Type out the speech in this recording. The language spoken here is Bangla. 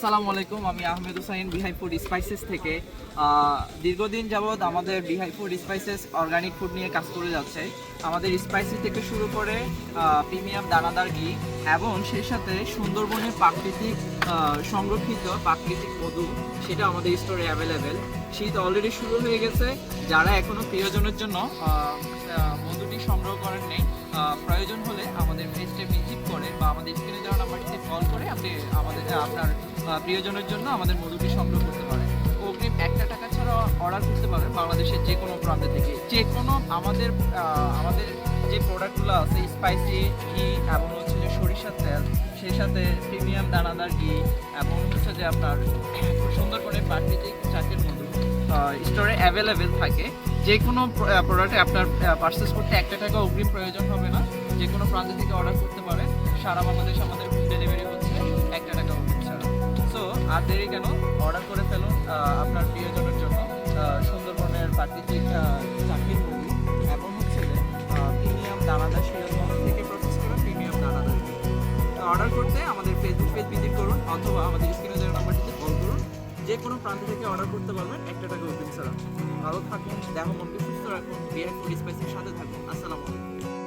আসসালামু আলাইকুম, আমি আহমেদ হুসাইন বিহাই ফুড স্পাইসেস থেকে। দীর্ঘদিন যাবৎ আমাদের বিহাই ফুড স্পাইসেস অর্গানিক ফুড নিয়ে কাজ করে যাচ্ছে। আমাদের স্পাইসি থেকে শুরু করে প্রিমিয়াম দানাদার ঘি এবং সেই সাথে সুন্দরবনের প্রাকৃতিক সংরক্ষিত প্রাকৃতিক মধু, সেটা আমাদের স্টোরে অ্যাভেলেবেল। শীত অলরেডি শুরু হয়ে গেছে। যারা এখনও প্রিয়জনের জন্য মধুটি সংগ্রহ করেন নেই, প্রয়োজন হলে আমাদের পেজটা ভিজিট করে বা আমাদের স্ক্রিনে দেওয়া নাম্বারটিতে কল করে আপনি আপনার প্রিয়জনের জন্য আমাদের মধুটি সংগ্রহ করতে পারেন। অগ্রিম 1 টাকা ছাড়া অর্ডার করতে পারেন বাংলাদেশের যে কোনো প্রান্ত থেকে। যে কোনো আমাদের যে প্রোডাক্টগুলো আছে, স্পাইসি ঘি এবং হচ্ছে যে সরিষার তেল, সেই সাথে প্রিমিয়াম দানাদার ঘি এবং হচ্ছে যে আপনার খুব সুন্দর করে প্রাকৃতিক চাকের মধু স্টোরে অ্যাভেলেবেল থাকে। যে কোনো প্রোডাক্টে আপনার পারচেস করতে 1 টাকা অগ্রিম প্রয়োজন হবে না। যে কোনো প্রান্ত থেকে অর্ডার করতে পারেন। সারা বাংলাদেশ আমাদের হোম ডেলিভারি হচ্ছে 1 টাকা অগ্রিম ছাড়া। সো আর দেরি কেন, অর্ডার করে ফেলুন আপনার প্রিয়জনের জন্য সুন্দরবনের প্রাকৃতিক চাকরির মধু এবং হচ্ছে যে প্রিমিয়াম দানাদার সিরাজগঞ্জ থেকে প্রসেস করা প্রিমিয়াম দানাদার। অর্ডার করতে আমাদের ফেসবুক পেজ ভিজিট করুন অথবা আমাদের স্ক্রিনে দেওয়া নাম্বারটিতে কল করুন। যে কোনো প্রান্ত থেকে অর্ডার করতে পারবেন 1 টাকা অগ্রিম ছাড়া। ভালো থাকুন, দেহ মনকে সুস্থ রাখুন, বিহাই ফুড স্পাইসের সাথে থাকুন। আসসালামু আলাইকুম।